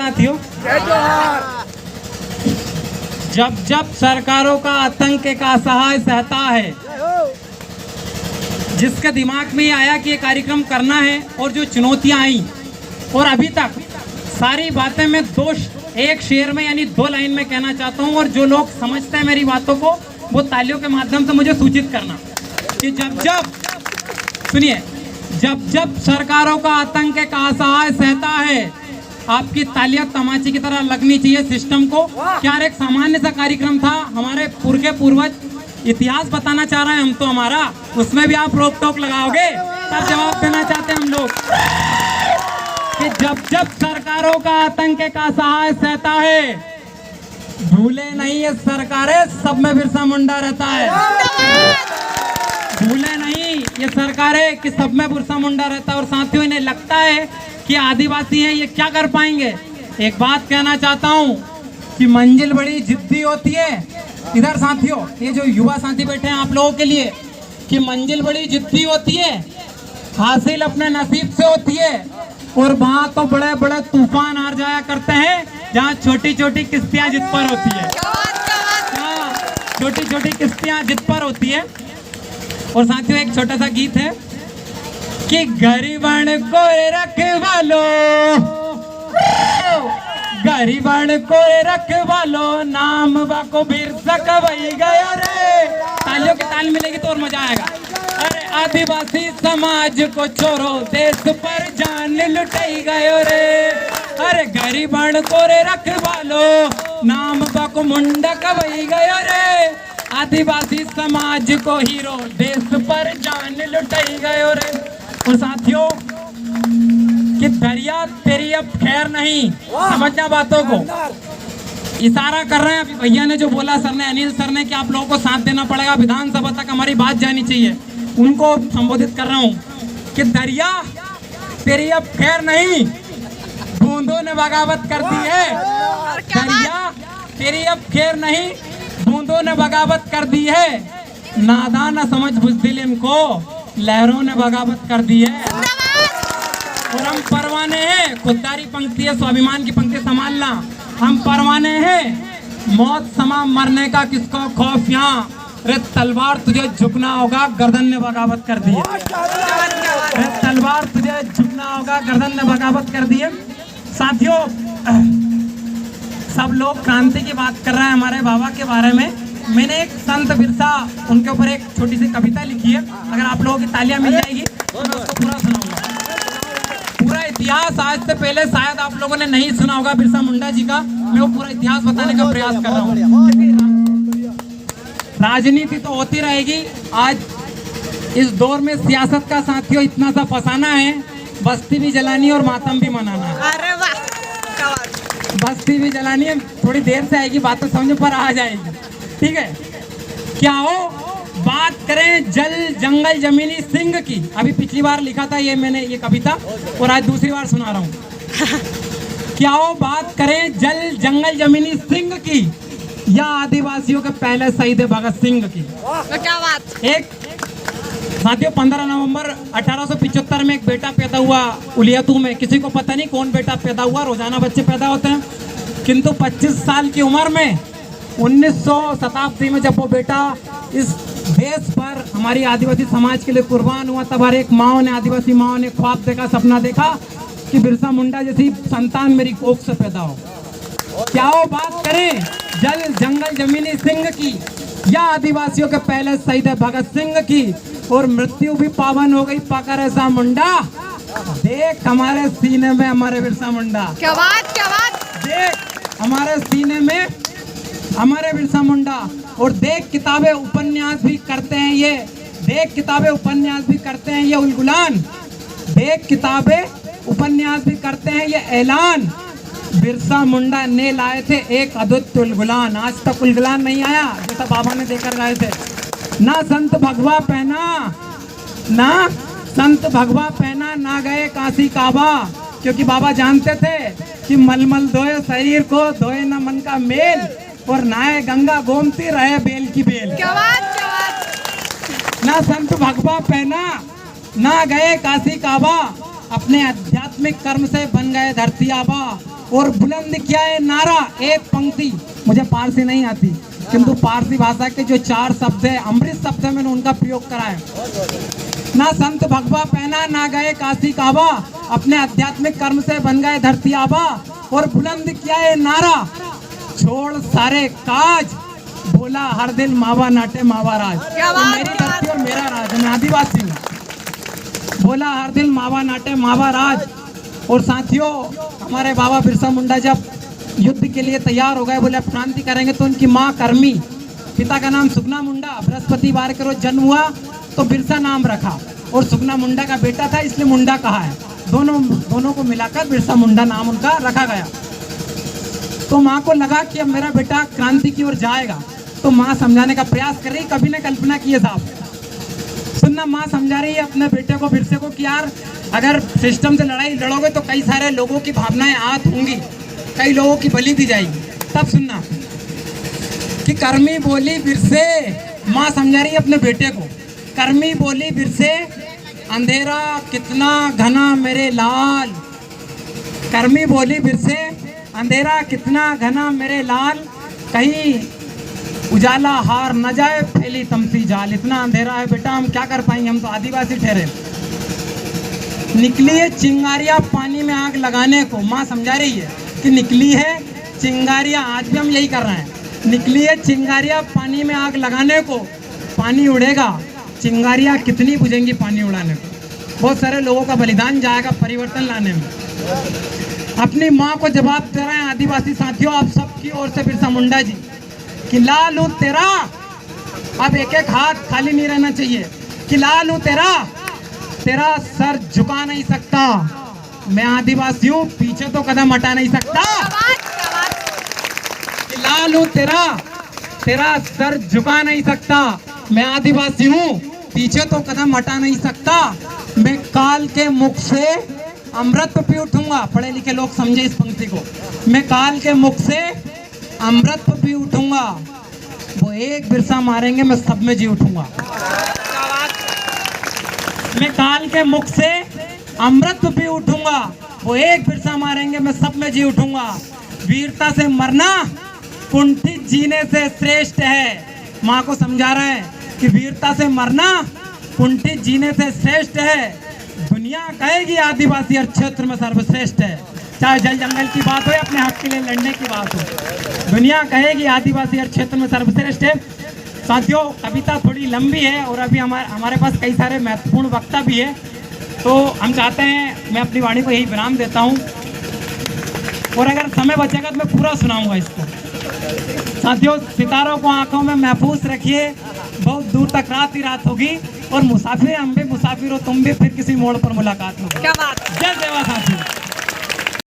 साथियों। जब जब सरकारों का आतंक एक असहाय सहता है, जिसके दिमाग में ये आया कि ये कार्यक्रम करना है और जो चुनौतियां आई और अभी तक सारी बातें मैं एक शेर में यानी 2 लाइन में कहना चाहता हूं, और जो लोग समझते हैं मेरी बातों को वो तालियों के माध्यम से मुझे सूचित करना कि जब जब सरकारों का आतंक एक असहाय सहता है, आपकी तालियां तमाचे की तरह लगनी चाहिए सिस्टम को। क्या एक सामान्य सा कार्यक्रम था, हमारे पूर्वज इतिहास बताना चाह रहे हैं हम तो हमारा, उसमें भी आप रोक टोक लगाओगे तब जवाब देना चाहते हैं हम लोग कि जब जब सरकारों का आतंक एक असहाय सहता है, भूले नहीं ये सरकारें सब में बिरसा मुंडा रहता है। भूले नहीं ये सरकारें कि सब में बिरसा मुंडा रहता है। और साथियों, इन्हें लगता है कि आदिवासी हैं ये क्या कर पाएंगे। एक बात कहना चाहता हूँ कि मंजिल बड़ी जिद्दी होती है। इधर साथियों, ये जो युवा साथी बैठे हैं आप लोगों के लिए, कि मंजिल बड़ी जिद्दी होती है, हासिल अपने नसीब से होती है। और वहाँ तो बड़े बड़े तूफान आ जाया करते हैं जहाँ छोटी छोटी किश्तियाँ जिद पर होती है, छोटी छोटी किश्तियाँ जिद पर होती है। और साथियों, एक छोटा सा गीत है कि गरीबन को रखवालो, गरीबन को रखवालो, नाम बाको बिरसा कवई गयो रे। तालियों की ताल मिलेगी तो और मजा आएगा। अरे आदिवासी समाज को छोड़ो, देश पर जान लुटाई गयो रे। अरे गरीबन को रखवालो, नाम बाको मुंडा कवई गयो रे। आदिवासी समाज को हीरो, देश पर जान लुटाई गयो रे। और साथियों, कि दरिया तेरी अब खैर नहीं, समझना बातों को। इशारा कर रहे हैं अभी भैया ने जो बोला, सर ने, अनिल सर ने, कि आप लोगों को साथ देना पड़ेगा, विधानसभा तक हमारी बात जानी चाहिए। उनको संबोधित कर रहा हूँ कि दरिया तेरी अब खैर नहीं, बूंदों ने बगावत कर दी है। दरिया तेरी अब खैर नहीं, बूंदों ने बगावत कर दी है। नादान न समझ बुज़दिल इनको, लहरों ने बगावत कर दी है। और हम परवाने हैं, खुददारी पंक्ति है, स्वाभिमान की पंक्ति संभालना। हम परवाने हैं, मौत समा मरने का किसको खौफ यहाँ। रे तलवार तुझे झुकना होगा, गर्दन ने बगावत कर दी है। रे तलवार तुझे झुकना होगा, गर्दन ने बगावत कर दी है। साथियों, सब लोग क्रांति की बात कर रहे हैं हमारे बाबा के बारे में। मैंने एक संत बिरसा, उनके ऊपर एक छोटी सी कविता लिखी है। अगर आप लोगों की तालियां मिल जाएगी तो मैं उसको पूरा सुनाऊंगा। पूरा इतिहास आज से पहले शायद आप लोगों ने नहीं सुना होगा बिरसा मुंडा जी का। मैं वो पूरा इतिहास बताने का प्रयास कर रहा हूँ। राजनीति तो होती रहेगी। आज इस दौर में सियासत का साथियों इतना सा फसाना है, बस्ती भी जलानी और मातम भी मनाना है। अरे वाह, बस्ती भी जलानी है, थोड़ी देर से आएगी, बात तो समझ पर आ जाएगी। ठीक है, क्या हो बात करें जल जंगल जमीनी सिंह की। अभी पिछली बार लिखा था ये मैंने, ये कविता, और आज दूसरी बार सुना रहा हूँ। क्या हो बात करें जल जंगल जमीनी सिंह की, या आदिवासियों के पहले शहीद भगत सिंह की। तो क्या बात। एक साथियों, 15 नवंबर 1875 में एक बेटा पैदा हुआ उलियातू में। किसी को पता नहीं कौन बेटा पैदा हुआ, रोजाना बच्चे पैदा होते हैं। किंतु 25 साल की उम्र में 1900 शताब्दी में जब वो बेटा इस देश पर हमारी आदिवासी समाज के लिए कुर्बान हुआ, तब हर एक माँ ने, आदिवासी माँ ने ख्वाब देखा, सपना देखा कि बिरसा मुंडा जैसी संतान मेरी कोख से पैदा हो। क्या वो बात करें जल जंगल जमीनी सिंह की, या आदिवासियों के पहले शहीद भगत सिंह की। और मृत्यु भी पावन हो गई पाकर ऐसा मुंडा, देख हमारे सीने में हमारे बिरसा मुंडा। क्या बात, क्या बात। देख हमारे सीने में हमारे बिरसा मुंडा। और देख किताबें उपन्यास भी करते हैं ये, देख किताबें उपन्यास भी करते हैं ये उलगुलान। देख किताबें उपन्यास भी करते हैं ये ऐलान। बिरसा मुंडा ने लाए थे एक अद्भुत उलगुलान। आज तक उलगुलान नहीं आया जैसा बाबा ने देकर गए थे। ना संत भगवा पहना, ना संत भगवा पहना, ना गए काशी काबा। क्योंकि बाबा जानते थे कि मलमल धोए शरीर को, धोए न मन का मेल। और नहाए गंगा गोमती, रहे बेल की बेल। क्या बात, क्या बात। ना संत भगवा पहना, ना गए काशी काबा, अपने आध्यात्मिक कर्म से बन गए धरती आबा। और बुलंद किया है नारा। एक पंक्ति, मुझे पारसी नहीं आती, किंतु पारसी भाषा के जो 4 शब्द है, अमृत शब्द है, मैंने उनका प्रयोग करा है। ना संत भगवा पहना, ना गए काशी काबा, अपने आध्यात्मिक कर्म से बन गए धरती आबा। और बुलंद किया है नारा, छोड़ सारे काज, बोला हर दिल मावा नाटे मावा राज। तो मेरी धरती और मेरा राज, मैं आदिवासी हूँ। बोला हर दिल मावा नाटे मावा राज। और साथियों, हमारे बाबा बिरसा मुंडा जब युद्ध के लिए तैयार हो गए, बोले अब क्रांति करेंगे, तो उनकी माँ कर्मी, पिता का नाम सुगना मुंडा, बृहस्पतिवार के रोज जन्म हुआ तो बिरसा नाम रखा। और सुगना मुंडा का बेटा था, इसलिए मुंडा कहा है। दोनों को मिलाकर बिरसा मुंडा नाम उनका रखा गया। तो माँ को लगा कि अब मेरा बेटा क्रांति की ओर जाएगा, तो माँ समझाने का प्रयास कर रही। कभी ने कल्पना की है साहब, सुनना, माँ समझा रही है अपने बेटे को, बिरसे को, कि यार अगर सिस्टम से लड़ाई लड़ोगे तो कई सारे लोगों की भावनाएं आहत होंगी, कई लोगों की बलि दी जाएगी। तब सुनना कि कर्मी बोली बिरसे, माँ समझा रही है अपने बेटे को, कर्मी बोली बिरसे, अंधेरा कितना घना मेरे लाल। कर्मी बोली बिरसे, अंधेरा कितना घना मेरे लाल, कहीं उजाला हार न जाए फैली तमसी जाल। इतना अंधेरा है बेटा, हम क्या कर पाएंगे, हम तो आदिवासी ठहरे। निकली है चिंगारियां पानी में आग लगाने को, माँ समझा रही है कि निकली है चिंगारियां, आज भी हम यही कर रहे हैं। निकली है चिंगारियां पानी में आग लगाने को, पानी उड़ेगा, चिंगारियां कितनी बुझेंगी पानी उड़ाने को। बहुत सारे लोगों का बलिदान जाएगा परिवर्तन लाने में। अपनी माँ को जवाब दे रहे हैं आदिवासी साथियों, आप सबकी ओर से बिरसा मुंडा जी, कि लाल हूं तेरा, अब एक एक हाथ खाली नहीं रहना चाहिए, कि लाल हूं तेरा, तेरा सर झुका नहीं सकता। मैं आदिवासी हूँ, पीछे तो कदम हटा नहीं सकता। कि लाल हूं तेरा, तेरा सर झुका नहीं सकता। मैं आदिवासी हूँ, पीछे तो कदम हटा नहीं सकता। मैं काल के मुख से अमृत पी उठूंगा। पढ़े लिखे लोग समझे इस पंक्ति को। मैं काल के मुख से अमृत पी उठूंगा, वो एक बिरसा मारेंगे मैं सब में जी उठूंगा। मैं काल के मुख से अमृत पी उठूंगा, वो एक बिरसा मारेंगे मैं सब में जी उठूंगा। वीरता से मरना कुंठित जीने से श्रेष्ठ है। माँ को समझा रहे हैं कि वीरता से मरना कुंठित जीने से श्रेष्ठ है। दुनिया कहेगी आदिवासी हर क्षेत्र में सर्वश्रेष्ठ है, चाहे जल जंगल की बात हो या अपने हक के लिए लड़ने की बात हो। दुनिया कहेगी आदिवासी हर क्षेत्र में सर्वश्रेष्ठ है। साथियों, कविता थोड़ी लंबी है और अभी हमारे पास कई सारे महत्वपूर्ण वक्ता भी है, तो हम चाहते हैं, मैं अपनी वाणी को यही विराम देता हूँ, और अगर समय बचेगा तो मैं पूरा सुनाऊंगा इसको। साथियों, सितारों को आंखों में महफूज रखिए, बहुत दूर तक रात ही रात होगी, और मुसाफिर हम भी मुसाफिर हो तुम भी, फिर किसी मोड़ पर मुलाकात होगी। क्या बात, जय सेवा साथियों।